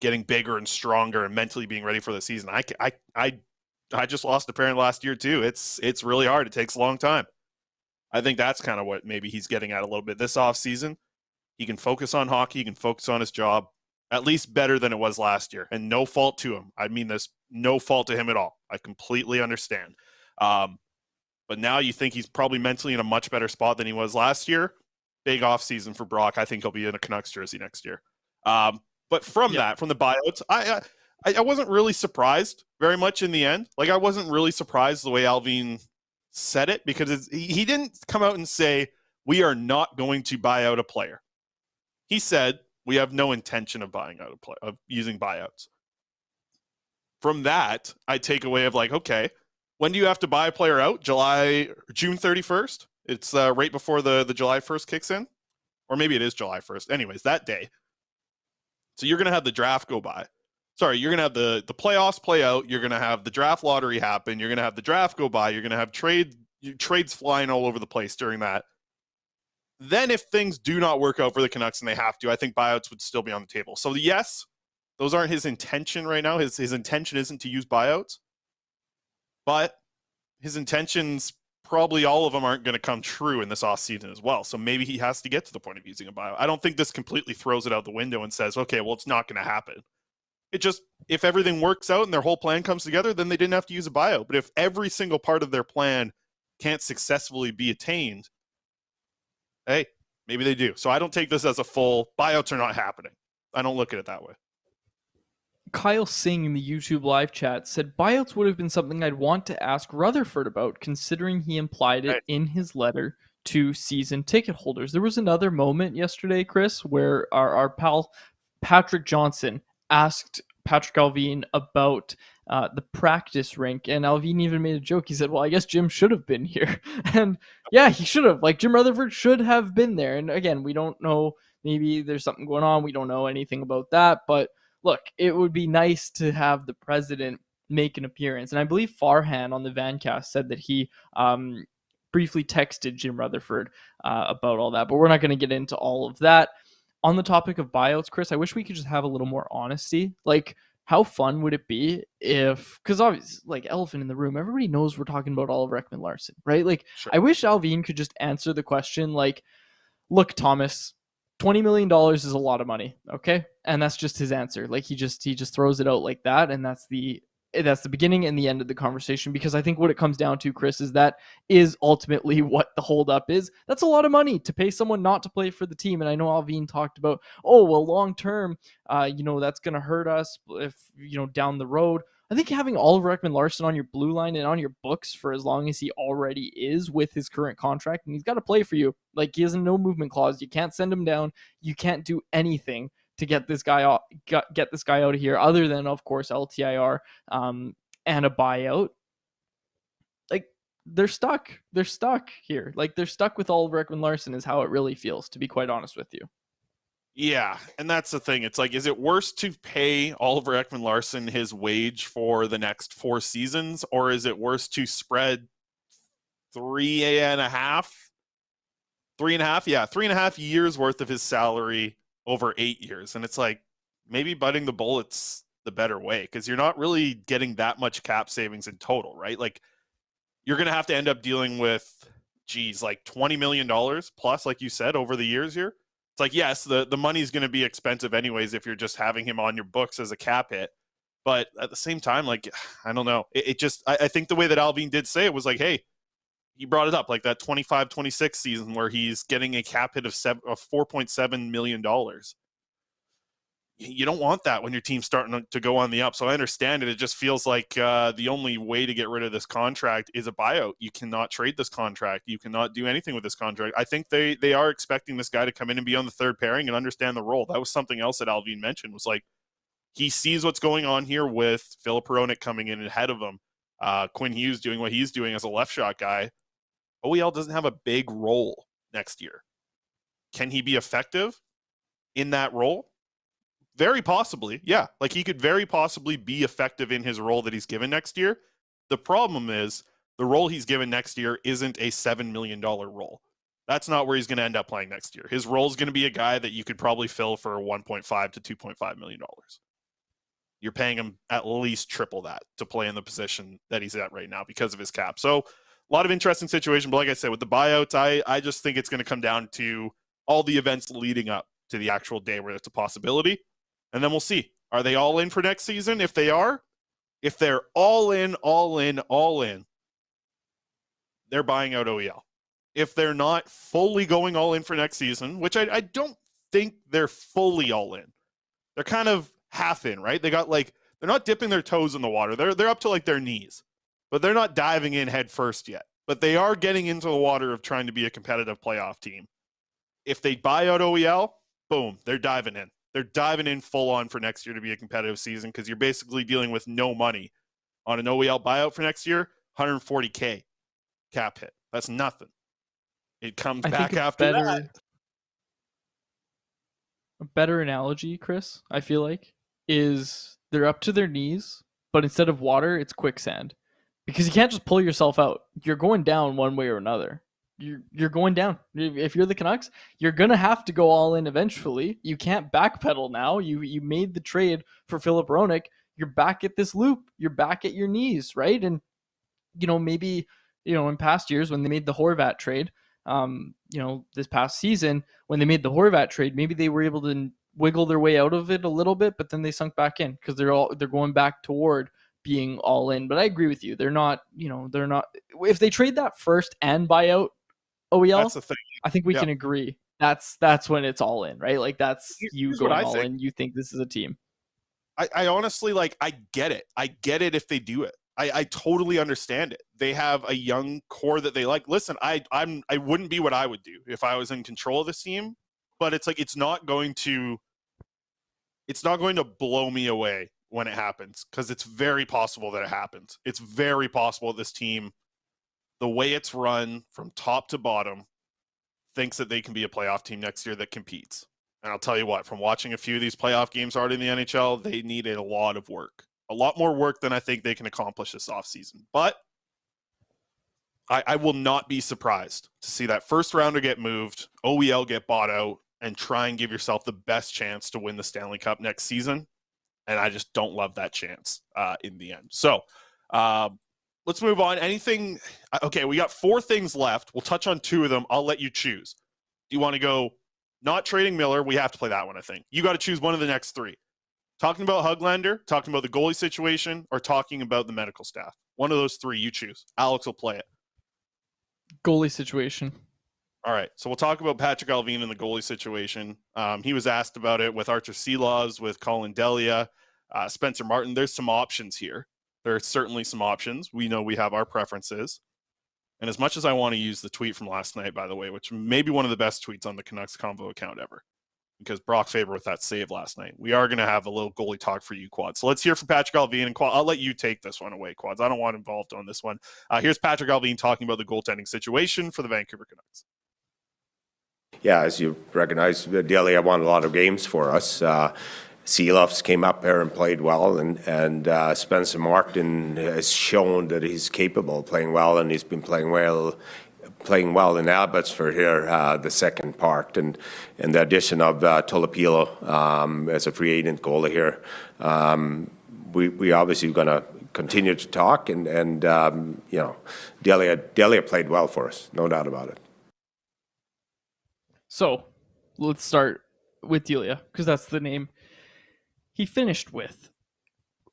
getting bigger and stronger and mentally being ready for the season. I just lost a parent last year too. It's really hard. It takes a long time. I think that's kind of what maybe he's getting at a little bit this offseason. He can focus on hockey. He can focus on his job, at least better than it was last year. And no fault to him. I mean, there's no fault to him at all. I completely understand. But now you think he's probably mentally in a much better spot than he was last year. Big offseason for Brock. I think he'll be in a Canucks jersey next year. But from that, from the buyouts, I wasn't really surprised very much in the end. Like, I wasn't really surprised the way Allvin said it, because he didn't come out and say, we are not going to buy out a player. He said, we have no intention of buying out a player, of using buyouts. From that, I take away of like, okay, when do you have to buy a player out? June 31st? It's right before the July 1st kicks in. Or maybe it is July 1st. Anyways, that day. So you're going to have the draft go by. Sorry, you're going to have the playoffs play out. You're going to have the draft lottery happen. You're going to have the draft go by. You're going to have trades flying all over the place during that. Then if things do not work out for the Canucks and they have to, I think buyouts would still be on the table. So yes, those aren't his intention right now. His intention isn't to use buyouts. But his intentions, probably all of them aren't going to come true in this offseason as well. So maybe he has to get to the point of using a buyout. I don't think this completely throws it out the window and says, okay, well, it's not going to happen. It just, if everything works out and their whole plan comes together, then they didn't have to use a buyout. But if every single part of their plan can't successfully be attained, hey, maybe they do. So I don't take this as a full buyouts are not happening. I don't look at it that way. Kyle Singh in the YouTube live chat said buyouts would have been something I'd want to ask Rutherford about, considering he implied it in his letter to season ticket holders. There was another moment yesterday, Chris, where our pal Patrick Johnson asked Patrik Allvin about the practice rink, and Allvin even made a joke. He said, well, I guess Jim should have been here. And yeah, he should have. Like, Jim Rutherford should have been there. And again, we don't know. Maybe there's something going on. We don't know anything about that. But look, it would be nice to have the president make an appearance. And I believe Farhan on the Vancast said that he briefly texted Jim Rutherford about all that. But we're not going to get into all of that. On the topic of buyouts, Chris, I wish we could just have a little more honesty. Like, how fun would it be if, because obviously, like, elephant in the room, everybody knows we're talking about Oliver Ekman-Larsson, right? Like, sure. I wish Allvin could just answer the question, like, look, Thomas, $20 million is a lot of money, okay? And that's just his answer. Like, he just throws it out like that, and that's the beginning and the end of the conversation, because I think what it comes down to, Chris, is that is ultimately what the holdup is. That's a lot of money to pay someone not to play for the team. And I know Allvin talked about, oh, well, long term, that's going to hurt us if, down the road. I think having Oliver Ekman-Larsson on your blue line and on your books for as long as he already is with his current contract, and he's got to play for you. Like, he has a no movement clause. You can't send him down. You can't do anything to get this guy out of here, other than, of course, LTIR and a buyout. Like, they're stuck. They're stuck here. Like, they're stuck with Oliver Ekman-Larsson is how it really feels, to be quite honest with you. Yeah, and that's the thing. It's like, is it worse to pay Oliver Ekman-Larsson his wage for the next 4 seasons, or is it worse to spread 3.5 years worth of his salary over 8 years? And it's like, maybe biting the bullet's the better way, because you're not really getting that much cap savings in total, right? Like, you're going to have to end up dealing with, like $20 million plus, like you said, over the years here. It's like, yes, the money's going to be expensive anyways if you're just having him on your books as a cap hit. But at the same time, like, I don't know. I think the way that Allvin did say it was like, hey, he brought it up, like that 25-26 season where he's getting a cap hit of $4.7 million. you don't want that when your team's starting to go on the up. So I understand it. It just feels like the only way to get rid of this contract is a buyout. You cannot trade this contract. You cannot do anything with this contract. I think they are expecting this guy to come in and be on the third pairing and understand the role. That was something else that Allvin mentioned, was like, he sees what's going on here with Filip Hronek coming in ahead of him. Quinn Hughes doing what he's doing as a left shot guy. OEL doesn't have a big role next year. Can he be effective in that role? Very possibly, yeah. Like, he could very possibly be effective in his role that he's given next year. The problem is the role he's given next year isn't a $7 million role. That's not where he's going to end up playing next year. His role is going to be a guy that you could probably fill for $1.5 to $2.5 million. You're paying him at least triple that to play in the position that he's at right now because of his cap. So a lot of interesting situation. But like I said, with the buyouts, I just think it's going to come down to all the events leading up to the actual day where it's a possibility. And then we'll see. Are they all in for next season? If they are, if they're all in, they're buying out OEL. If they're not fully going all in for next season, which I don't think they're fully all in. They're kind of half in, right? They're not dipping their toes in the water. They're up to like their knees, but they're not diving in head first yet. But they are getting into the water of trying to be a competitive playoff team. If they buy out OEL, boom, they're diving in. They're diving in full on for next year to be a competitive season, because you're basically dealing with no money on an OEL buyout for next year. $140K cap hit. That's nothing. It comes back after that. A better analogy, Chris, I feel like, is they're up to their knees, but instead of water, it's quicksand. Because you can't just pull yourself out. You're going down one way or another. You're going down. If you're the Canucks, you're going to have to go all in eventually. You can't backpedal now. You made the trade for Filip Hronek. You're back at this loop. You're back at your knees, right? And, maybe, in past years when they made the Horvat trade, this past season, when they made the Horvat trade, maybe they were able to wiggle their way out of it a little bit, but then they sunk back in because they're going back toward being all in. But I agree with you. They're not, if they trade that first and buy out OEL, that's the thing. I think we can agree. That's when it's all in, right? Like, that's you going all in. You think this is a team. I honestly, I get it. I get it if they do it. I totally understand it. They have a young core that they like. Listen, I wouldn't be what I would do if I was in control of this team, but it's not going to blow me away when it happens, because it's very possible that it happens. It's very possible this team, the way it's run from top to bottom, thinks that they can be a playoff team next year that competes. And I'll tell you what, from watching a few of these playoff games already in the NHL, they needed a lot of work. A lot more work than I think they can accomplish this offseason. But I will not be surprised to see that first rounder get moved, OEL get bought out, and try and give yourself the best chance to win the Stanley Cup next season. And I just don't love that chance in the end. So let's move on. Anything? Okay, we got 4 things left. We'll touch on 2 of them. I'll let you choose. Do you want to go not trading Miller? We have to play that one, I think. You got to choose one of the next 3. Talking about Höglander, talking about the goalie situation, or talking about the medical staff. One of those 3, you choose. Alex will play it. Goalie situation. All right, so we'll talk about Patrik Allvin and the goalie situation. He was asked about it with Artur Silovs, with Colin Delia, Spencer Martin. There's some options here. There are certainly some options. We know we have our preferences. And as much as I want to use the tweet from last night, by the way, which may be one of the best tweets on the Canucks Convo account ever, because Brock Faber with that save last night, we are going to have a little goalie talk for you, Quad. So let's hear from Patrik Allvin. And Quad, I'll let you take this one away, Quads. I don't want involved on this one. Here's Patrik Allvin talking about the goaltending situation for the Vancouver Canucks. Yeah, as you recognize, Delia won a lot of games for us. Silovs came up there and played well, and Spencer Martin has shown that he's capable of playing well, and he's been playing well in Abbotsford here, the second part, and the addition of Tolopilo as a free agent goalie here. We obviously going to continue to talk, and Delia played well for us, no doubt about it. So let's start with Delia, because that's the name he finished with.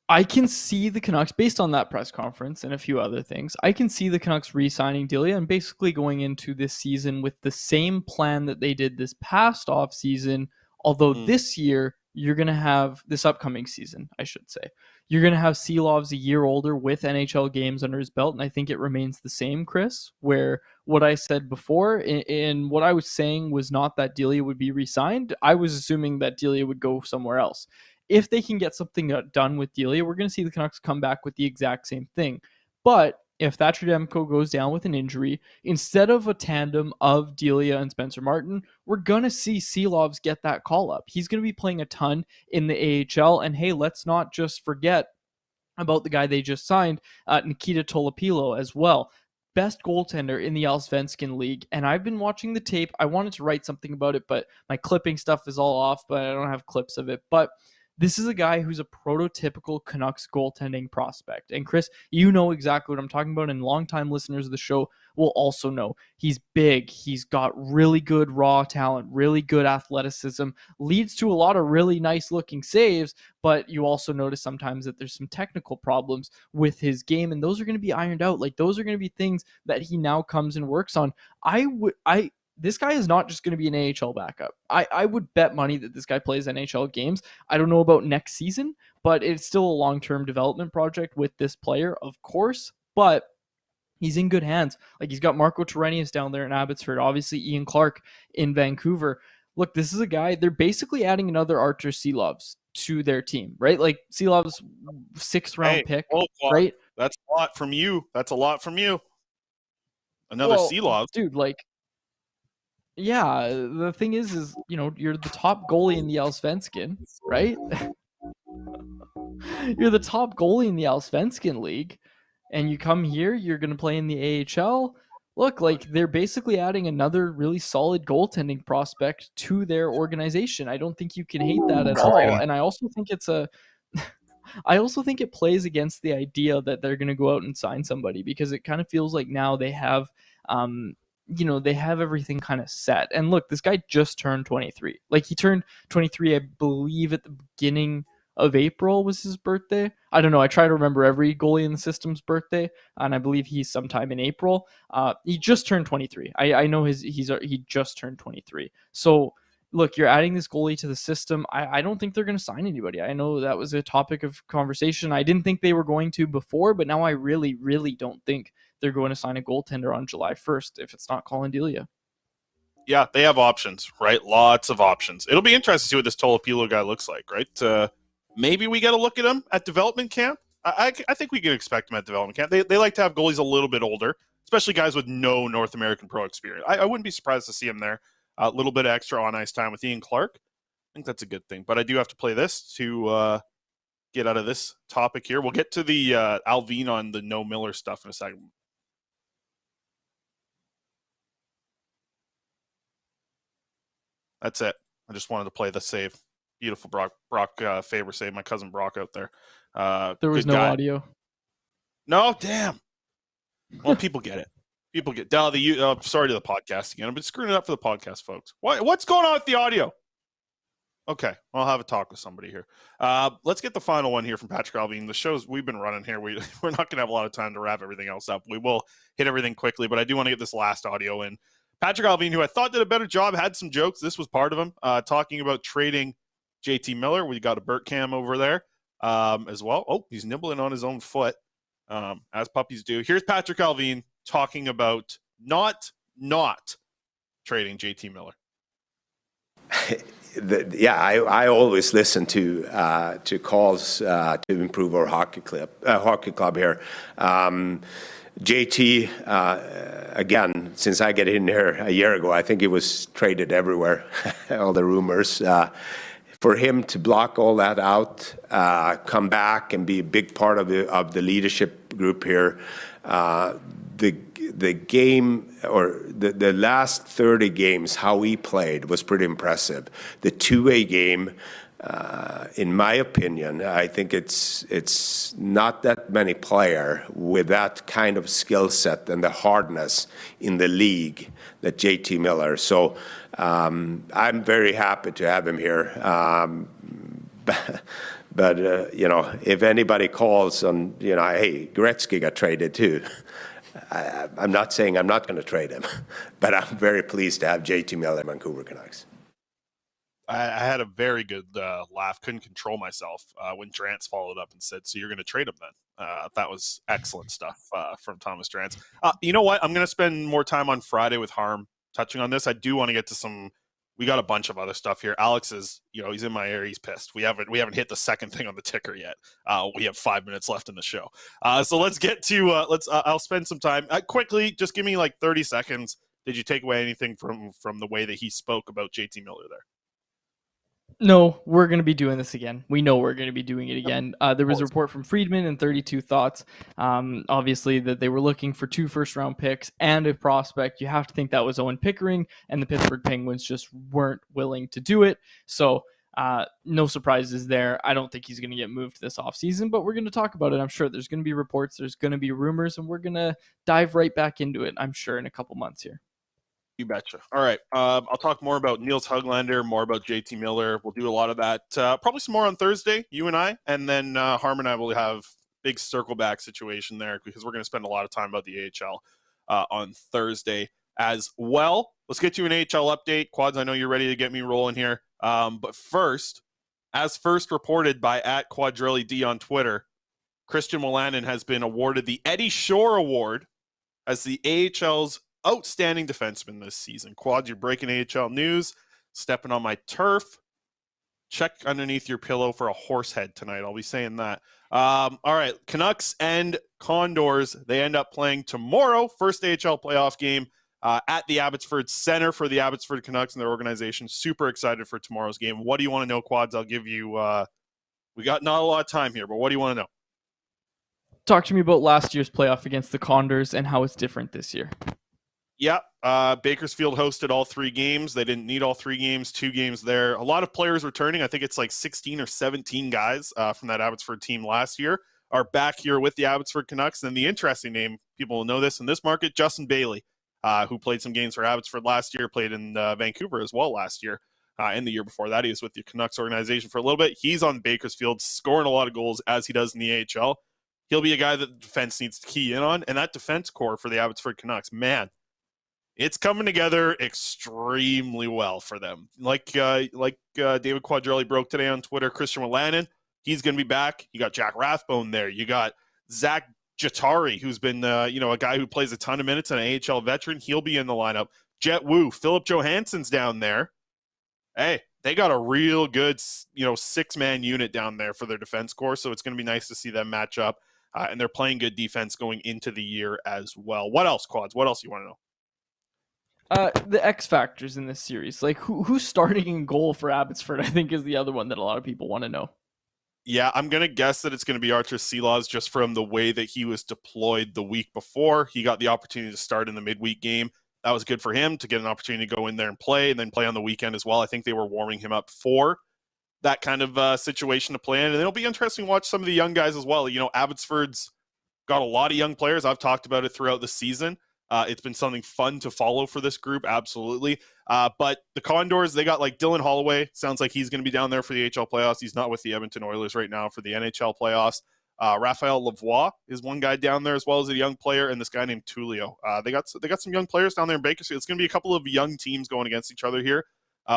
I can see the Canucks, based on that press conference and a few other things, I can see the Canucks re-signing Delia and basically going into this season with the same plan that they did this past offseason, although this year you're going to have this upcoming season, I should say. You're going to have Seelov's a year older with NHL games under his belt, and I think it remains the same, Chris, where what I said before in what I was saying was not that Delia would be re-signed. I was assuming that Delia would go somewhere else. If they can get something done with Delia, we're going to see the Canucks come back with the exact same thing. But if Thatcher Demko goes down with an injury, instead of a tandem of Delia and Spencer Martin, we're going to see Seelovs get that call up. He's going to be playing a ton in the AHL. And hey, let's not just forget about the guy they just signed, Nikita Tolopilo as well. Best goaltender in the Allsvenskan League. And I've been watching the tape. I wanted to write something about it, but my clipping stuff is all off, but I don't have clips of it. But this is a guy who's a prototypical Canucks goaltending prospect. And Chris, you know exactly what I'm talking about, and longtime listeners of the show will also know. He's big. He's got really good raw talent, really good athleticism, leads to a lot of really nice looking saves, but you also notice sometimes that there's some technical problems with his game, and those are going to be ironed out. Like, those are going to be things that he now comes and works on. This guy is not just going to be an AHL backup. I would bet money that this guy plays NHL games. I don't know about next season, but it's still a long-term development project with this player, of course, but he's in good hands. Like, he's got Marco Terenius down there in Abbotsford, obviously Ian Clark in Vancouver. Look, this is a guy, they're basically adding another Archer Seelovs to their team, right? Like, Seelovs 6th round pick, right? That's a lot from you. Another Seelovs. Dude, like, yeah, the thing is, you know, you're the top goalie in the Allsvenskan, right? You're the top goalie in the Allsvenskan League, and you come here, you're going to play in the AHL. Look, like, they're basically adding another really solid goaltending prospect to their organization. I don't think you can hate that at all. And I also think it plays against the idea that they're going to go out and sign somebody, because it kind of feels like now they have they have everything kind of set. And look, this guy just turned 23. Like, he turned 23, I believe, at the beginning of April was his birthday. I don't know. I try to remember every goalie in the system's birthday, and I believe he's sometime in April. He just turned 23. I know he just turned 23. So look, you're adding this goalie to the system. I don't think they're going to sign anybody. I know that was a topic of conversation. I didn't think they were going to before, but now I really, really don't think they're going to sign a goaltender on July 1st if it's not Colin Delia. Yeah, they have options, right? Lots of options. It'll be interesting to see what this Tolopilo guy looks like, right? Maybe we got to look at him at development camp. I think we can expect him at development camp. They like to have goalies a little bit older, especially guys with no North American pro experience. I wouldn't be surprised to see him there. A little bit of extra on-ice time with Ian Clark. I think that's a good thing. But I do have to play this to get out of this topic here. We'll get to the Allvin on the no Miller stuff in a second. That's it. I just wanted to play the save. Beautiful Brock Faber save. My cousin Brock out there. There was no audio. No, damn. Well, people get it. People get sorry to the podcast again. I've been screwing it up for the podcast, folks. What's going on with the audio? Okay, I'll have a talk with somebody here. Let's get the final one here from Patrik Allvin. The shows we've been running here, we're not going to have a lot of time to wrap everything else up. We will hit everything quickly, but I do want to get this last audio in. Patrik Allvin, who I thought did a better job, had some jokes. This was part of him, talking about trading JT Miller. We got a Burt Cam over there as well. Oh, he's nibbling on his own foot, as puppies do. Here's Patrik Allvin talking about not trading JT Miller. I always listen to calls to improve our hockey club here. JT, again, since I get in here a year ago, I think he was traded everywhere, all the rumors. For him to block all that out, come back and be a big part of the leadership group here, the game or the last 30 games, how he played was pretty impressive. The two-way game, in my opinion, I think it's not that many player with that kind of skill set and the hardness in the league that JT Miller. So I'm very happy to have him here. But if anybody calls on, hey, Gretzky got traded too. I'm not saying I'm not going to trade him, but I'm very pleased to have JT Miller at Vancouver Canucks. I had a very good laugh. Couldn't control myself when Drance followed up and said, "So you're going to trade him then?" That was excellent stuff from Thomas Drance. You know what? I'm going to spend more time on Friday with Harm touching on this. I do want to get to some. We got a bunch of other stuff here. Alex is, he's in my ear. He's pissed. We haven't hit the second thing on the ticker yet. We have 5 minutes left in the show. So let's get to I'll spend some time quickly. Just give me like 30 seconds. Did you take away anything from the way that he spoke about JT Miller there? No, we're going to be doing this again. We know we're going to be doing it again. There was a report from Friedman and 32 Thoughts, obviously, that they were looking for 2 first-round picks and a prospect. You have to think that was Owen Pickering, and the Pittsburgh Penguins just weren't willing to do it. So no surprises there. I don't think he's going to get moved this offseason, but we're going to talk about it. I'm sure there's going to be reports, there's going to be rumors, and we're going to dive right back into it, I'm sure, in a couple months here. You betcha. All right. I'll talk more about Niels Höglander, more about JT Miller. We'll do a lot of that. Probably some more on Thursday, you and I. And then Harm and I will have big circle back situation there because we're going to spend a lot of time about the AHL on Thursday as well. Let's get to an AHL update. Quads, I know you're ready to get me rolling here. But first, as first reported by @QuadrilliD on Twitter, Christian Wolanin has been awarded the Eddie Shore Award as the AHL's outstanding defenseman this season. Quads, you're breaking AHL news, stepping on my turf. Check underneath your pillow for a horse head tonight. I'll be saying that. All right, Canucks and Condors, they end up playing tomorrow, first AHL playoff game at the Abbotsford Center for the Abbotsford Canucks and their organization. Super excited for tomorrow's game. What do you want to know, Quads? I'll give you, we got not a lot of time here, but what do you want to know? Talk to me about last year's playoff against the Condors and how it's different this year. Yeah, Bakersfield hosted all 3 games. They didn't need all 3 games, 2 games there. A lot of players returning. I think it's like 16 or 17 guys from that Abbotsford team last year are back here with the Abbotsford Canucks. And the interesting name, people will know this in this market, Justin Bailey, who played some games for Abbotsford last year, played in Vancouver as well last year. And the year before that, he was with the Canucks organization for a little bit. He's on Bakersfield, scoring a lot of goals as he does in the AHL. He'll be a guy that the defense needs to key in on. And that defense core for the Abbotsford Canucks, man, it's coming together extremely well for them. Like David Quadrelli broke today on Twitter, Christian Wolanin, he's going to be back. You got Jack Rathbone there. You got Zach Jatari, who's been a guy who plays a ton of minutes, an AHL veteran. He'll be in the lineup. Jet Wu, Philip Johansson's down there. Hey, they got a real good 6-man unit down there for their defense core, so it's going to be nice to see them match up. And they're playing good defense going into the year as well. What else, Quads? What else do you want to know? The X factors in this series, like who's starting in goal for Abbotsford, I think is the other one that a lot of people want to know. Yeah, I'm going to guess that it's going to be Artur Silas just from the way that he was deployed the week before. He got the opportunity to start in the midweek game. That was good for him to get an opportunity to go in there and then play on the weekend as well. I think they were warming him up for that kind of situation to play in. And it'll be interesting to watch some of the young guys as well. Abbotsford's got a lot of young players. I've talked about it throughout the season. It's been something fun to follow for this group, absolutely. But the Condors, they got like Dylan Holloway. Sounds like he's going to be down there for the AHL playoffs. He's not with the Edmonton Oilers right now for the NHL playoffs. Raphael Lavoie is one guy down there as well as a young player, and this guy named Tulio. They got some young players down there in Bakersfield. It's going to be a couple of young teams going against each other here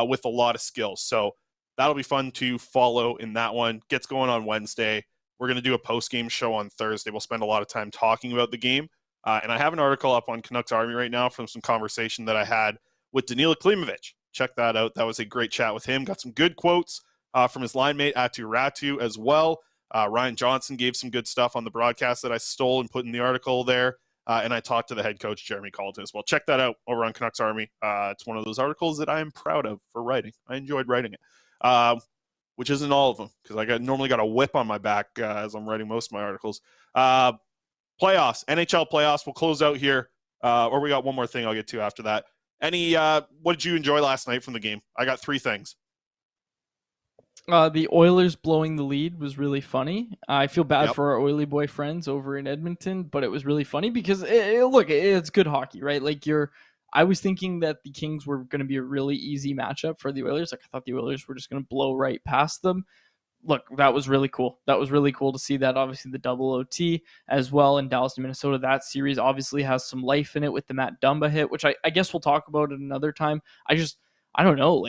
with a lot of skills. So that'll be fun to follow in that one. Gets going on Wednesday. We're going to do a post-game show on Thursday. We'll spend a lot of time talking about the game. And I have an article up on Canucks Army right now from some conversation that I had with Danila Klimovich. Check that out. That was a great chat with him. Got some good quotes from his line mate, Atu Ratu, as well. Ryan Johnson gave some good stuff on the broadcast that I stole and put in the article there. And I talked to the head coach, Jeremy Colton, as well. Check that out over on Canucks Army. It's one of those articles that I am proud of for writing. I enjoyed writing it, which isn't all of them because I normally got a whip on my back as I'm writing most of my articles. Playoffs, NHL playoffs. We'll close out here. Or we got one more thing I'll get to after that. What did you enjoy last night from the game? I got 3 things. The Oilers blowing the lead was really funny. I feel bad for our Oily boy friends over in Edmonton, but it was really funny because it's good hockey, right? I was thinking that the Kings were going to be a really easy matchup for the Oilers. I thought the Oilers were just going to blow right past them. Look, that was really cool. That was really cool to see that. Obviously, the double OT as well in Dallas to Minnesota. That series obviously has some life in it with the Matt Dumba hit, which I guess we'll talk about at another time. I don't know.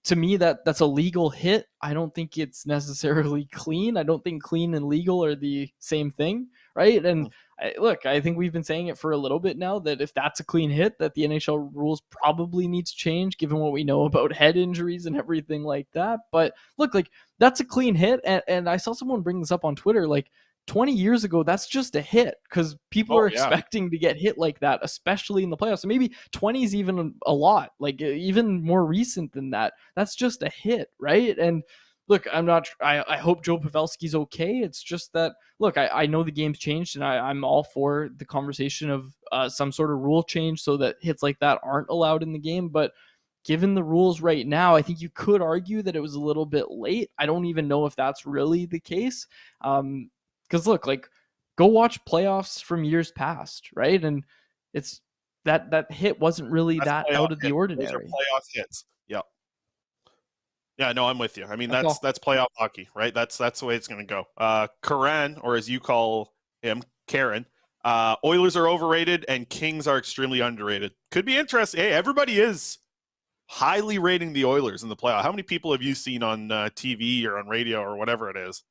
to me, that's a legal hit. I don't think it's necessarily clean. I don't think clean and legal are the same thing, right? And I think we've been saying it for a little bit now that if that's a clean hit, that the NHL rules probably need to change given what we know about head injuries and everything like that. But look, like that's a clean hit. And I saw someone bring this up on Twitter, like 20 years ago, that's just a hit because people are expecting to get hit like that, especially in the playoffs. So maybe 20 is even a lot, like even more recent than that. That's just a hit, right? And look, I hope Joe Pavelski's okay. It's just that, look, I know the game's changed and I'm all for the conversation of some sort of rule change so that hits like that aren't allowed in the game. But given the rules right now, I think you could argue that it was a little bit late. I don't even know if that's really the case. Because look, like, go watch playoffs from years past, right? And it's that hit wasn't really that out of the ordinary. Those are playoff hits. Yep. Yeah, no, I'm with you. I mean, that's playoff hockey, right? That's the way it's going to go. Karan, or as you call him, Karen, Oilers are overrated and Kings are extremely underrated. Could be interesting. Hey, everybody is highly rating the Oilers in the playoff. How many people have you seen on TV or on radio or whatever it is?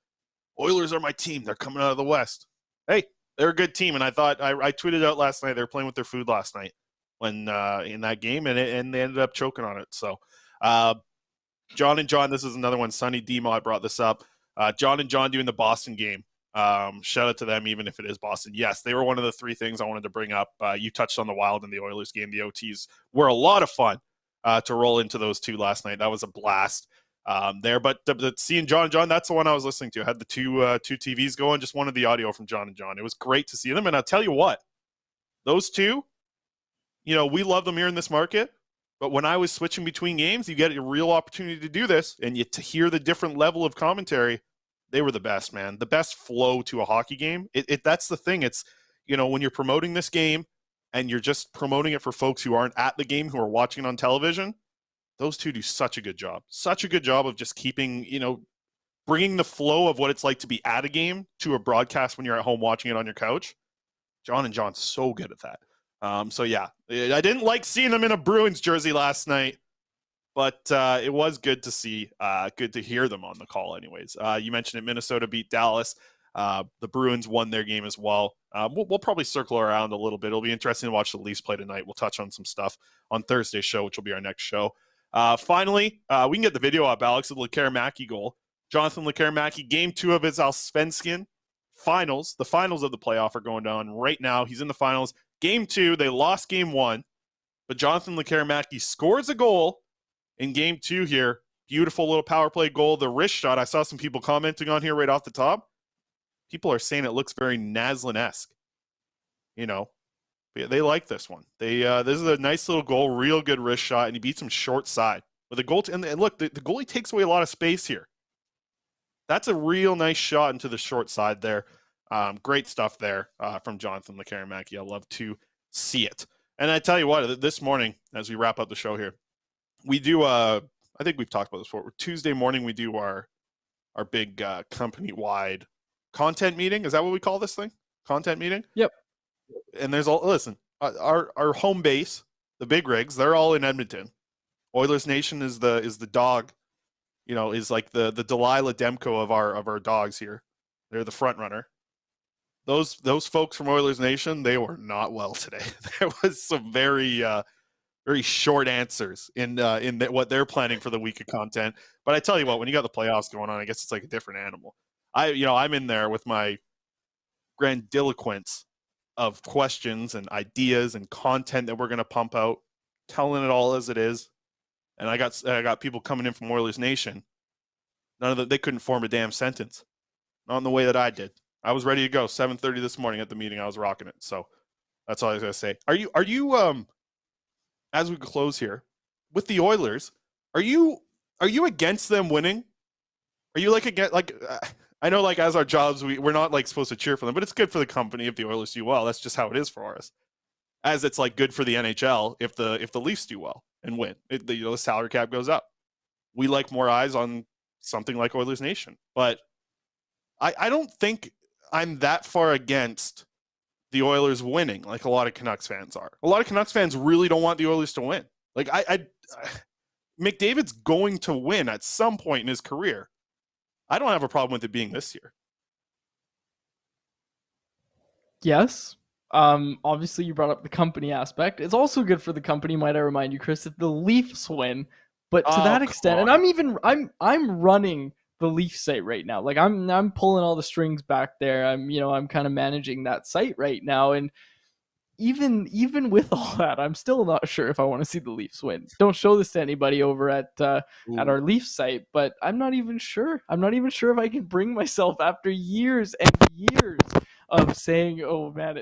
Oilers are my team. They're coming out of the West. Hey, they're a good team. And I thought I tweeted out last night. They were playing with their food last night when in that game, and they ended up choking on it. So, John and John, this is another one. Sonny Demott brought this up. John and John doing the Boston game. Shout out to them, even if it is Boston. Yes, they were one of the three things I wanted to bring up. You touched on the Wild and the Oilers game. The OTs were a lot of fun to roll into those two last night. That was a blast. There, but seeing John and John, that's the one I was listening to. I had the two TVs going, just wanted the audio from John and John. It was great to see them, and I'll tell you what, those two, we love them here in this market, but when I was switching between games, you get a real opportunity to do this, and to hear the different level of commentary, they were the best, man. The best flow to a hockey game. That's the thing. It's, when you're promoting this game, and you're just promoting it for folks who aren't at the game, who are watching it on television, those two do such a good job of just keeping, bringing the flow of what it's like to be at a game to a broadcast when you're at home watching it on your couch. John and John's so good at that. So yeah, I didn't like seeing them in a Bruins jersey last night, but it was good to see, good to hear them on the call anyways. You mentioned it, Minnesota beat Dallas. The Bruins won their game as well. We'll probably circle around a little bit. It'll be interesting to watch the Leafs play tonight. We'll touch on some stuff on Thursday's show, which will be our next show. Finally, we can get the video up, Alex, of the Lekkerimäki goal. Jonathan Lekkerimäki, game 2 of his Allsvenskan finals. The finals of the playoff are going down right now. He's in the finals. Game 2, they lost game 1, but Jonathan Lekkerimäki scores a goal in game 2 here. Beautiful little power play goal. The wrist shot, I saw some people commenting on here right off the top. People are saying it looks very Naslin-esque. They like this one. This is a nice little goal, real good wrist shot, and he beats him short side with a goal. And look, the goalie takes away a lot of space here. That's a real nice shot into the short side there. Great stuff there from Jonathan Lekkerimäki. I love to see it. And I tell you what, this morning, as we wrap up the show here, we do. I think we've talked about this before. Tuesday morning, we do our big company-wide content meeting. Is that what we call this thing? Content meeting? Yep. And there's our home base, the big rigs, they're all in Edmonton. Oilers Nation is the dog, is like the Delilah Demko of our dogs here. They're the front runner. Those folks from Oilers Nation, they were not well today. There was some very very short answers in what they're planning for the week of content. But I tell you what, when you got the playoffs going on, I guess it's like a different animal. I'm in there with my grandiloquence of questions and ideas and content that we're going to pump out, telling it all as it is. And I got people coming in from Oilers Nation. None of them, they couldn't form a damn sentence. Not in the way that I did. I was ready to go. 7:30 this morning at the meeting. I was rocking it. So that's all I was going to say. Are you as we close here with the Oilers, are you against them winning? Are you I know, as our jobs, we're not supposed to cheer for them, but it's good for the company if the Oilers do well. That's just how it is for us. As it's good for the NHL if the Leafs do well and win. The salary cap goes up. We like more eyes on something like Oilers Nation, but I don't think I'm that far against the Oilers winning like a lot of Canucks fans are. A lot of Canucks fans really don't want the Oilers to win. McDavid's going to win at some point in his career. I don't have a problem with it being this year. Yes. Obviously you brought up the company aspect. It's also good for the company, might I remind you, Chris, if the Leafs win. But to that extent, and I'm running the Leaf site right now. Like I'm pulling all the strings back there. I'm kind of managing that site right now. And even with all that, I'm still not sure if I want to see the Leafs win. Don't show this to anybody over at our Leaf site, but I'm not even sure. I'm not even sure if I can bring myself after years and years of saying, oh man,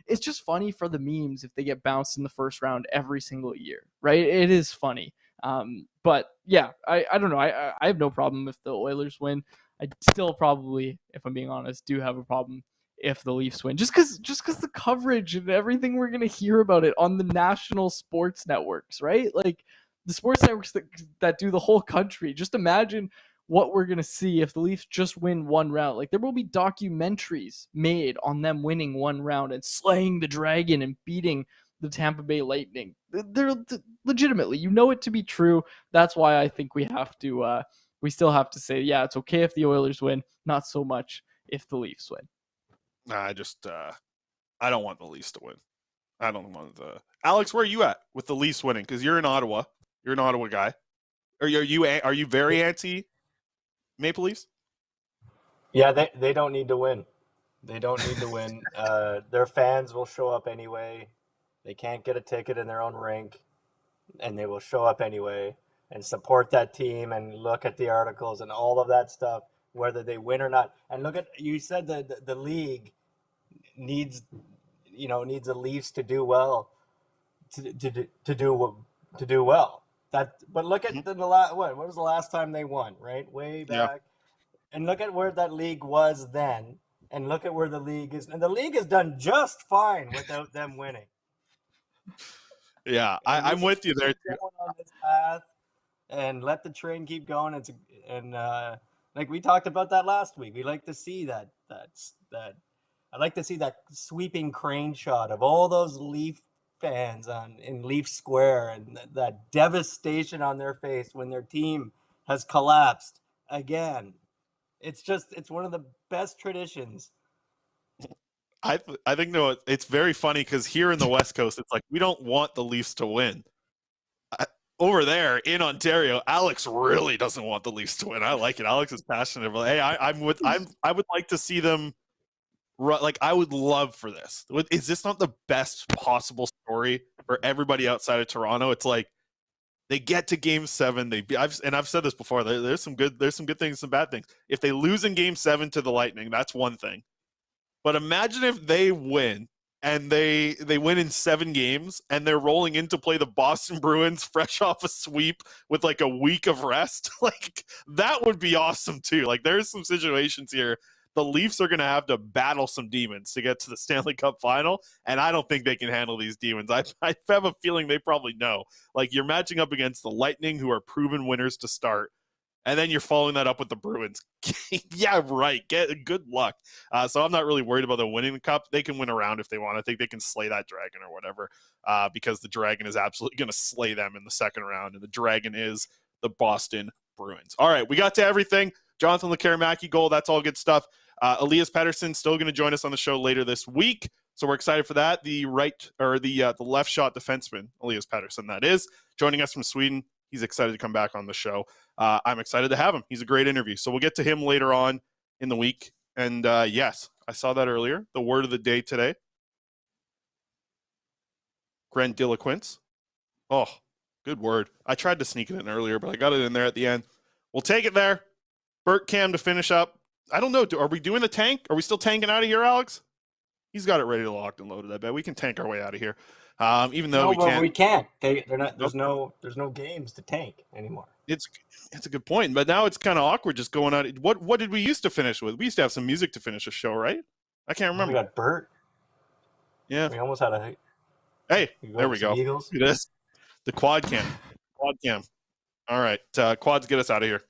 it's just funny for the memes if they get bounced in the first round every single year, right? It is funny. But yeah, I don't know. I have no problem if the Oilers win. I still probably, if I'm being honest, do have a problem if the Leafs win, just because the coverage and everything we're gonna hear about it on the national sports networks, right? Like the sports networks that do the whole country. Just imagine what we're gonna see if the Leafs just win one round. Like there will be documentaries made on them winning one round and slaying the dragon and beating the Tampa Bay Lightning. They're legitimately, it to be true. That's why I think we still have to say, yeah, it's okay if the Oilers win, not so much if the Leafs win. I don't want the Leafs to win. I don't want Alex, where are you at with the Leafs winning? Because you're in Ottawa. You're an Ottawa guy. Are you very anti Maple Leafs? Yeah, they don't need to win. They don't need to win. Their fans will show up anyway. They can't get a ticket in their own rink, and they will show up anyway and support that team and look at the articles and all of that stuff, whether they win or not. And look at, you said the league needs the Leafs to do well to do well. But look at the last, what was the last time they won, right? Way back. Yeah. And look at where that league was then, and look at where the league is. And the league has done just fine without them winning. Yeah, I'm with you there too. On this path and let the train keep going. And like we talked about that last week, we like to see that. I like to see that sweeping crane shot of all those Leaf fans in Leaf Square and that devastation on their face when their team has collapsed again. It's one of the best traditions. I think it's very funny because here in the West Coast, it's like we don't want the Leafs to win. Over there in Ontario, Alex really doesn't want the Leafs to win. I like it. Alex is passionate about. Hey, I would like to see them. Like I would love for this. Is this not the best possible story for everybody outside of Toronto? It's like they get to Game 7. I've said this before. There's some good things, some bad things. If they lose in Game 7 to the Lightning, that's one thing. But imagine if they win and they win in 7 games and they're rolling in to play the Boston Bruins fresh off a sweep with like a week of rest. Like that would be awesome too. Like there's some situations here. The Leafs are going to have to battle some demons to get to the Stanley Cup final, and I don't think they can handle these demons. I have a feeling they probably know. Like you're matching up against the Lightning, who are proven winners to start, and then you're following that up with the Bruins. Yeah, right. Good luck. So I'm not really worried about them winning the Cup. They can win a round if they want. I think they can slay that Dragon or whatever, because the Dragon is absolutely going to slay them in the second round, and the Dragon is the Boston Bruins. All right, we got to everything. Jonathan Lekaremaki goal, that's all good stuff. Elias Pettersson still going to join us on the show later this week, so we're excited for that. The left shot defenseman, Elias Pettersson, that is, joining us from Sweden. He's excited to come back on the show. I'm excited to have him. He's a great interview. So we'll get to him later on in the week. And yes, I saw that earlier. The word of the day today. Grandiloquence. Oh, good word. I tried to sneak it in earlier, but I got it in there at the end. We'll take it there. Bert Cam to finish up. I don't know. Are we doing the tank? Are we still tanking out of here, Alex? He's got it ready to locked and loaded. I bet we can tank our way out of here. Even though we can't. They're not. There's no games to tank anymore. It's a good point, but now it's kind of awkward just going out. What did we used to finish with? We used to have some music to finish a show, right? I can't remember. We got Bert. Yeah. We almost had a. Hey, there we go. Eagles. Look at this. The quad cam. All right, quads, get us out of here.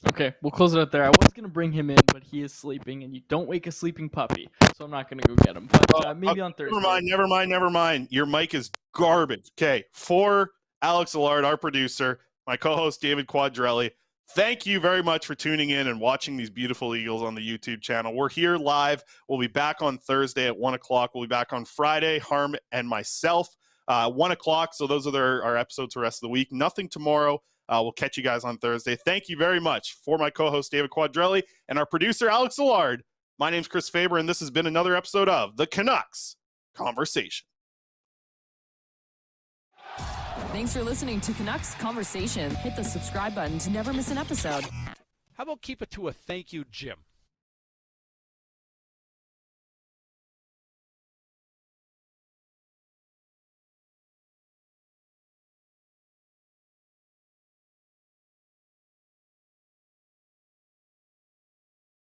Okay, we'll close it out there. I was going to bring him in, but he is sleeping, and you don't wake a sleeping puppy, so I'm not going to go get him. But maybe on Thursday. Never mind. Your mic is garbage. Okay, for Alex Allard, our producer, my co-host David Quadrelli. Thank you very much for tuning in and watching these beautiful Eagles on the YouTube channel. We're here live. We'll be back on Thursday at 1 o'clock. We'll be back on Friday, Harm and myself, 1 o'clock. So those are our episodes for the rest of the week. Nothing tomorrow. We'll catch you guys on Thursday. Thank you very much. For my co-host David Quadrelli and our producer Alex Allard, my name's Chris Faber, and this has been another episode of the Canucks Conversation. Thanks for listening to Canucks Conversation. Hit the subscribe button to never miss an episode. How about keep it to a thank you, Jim?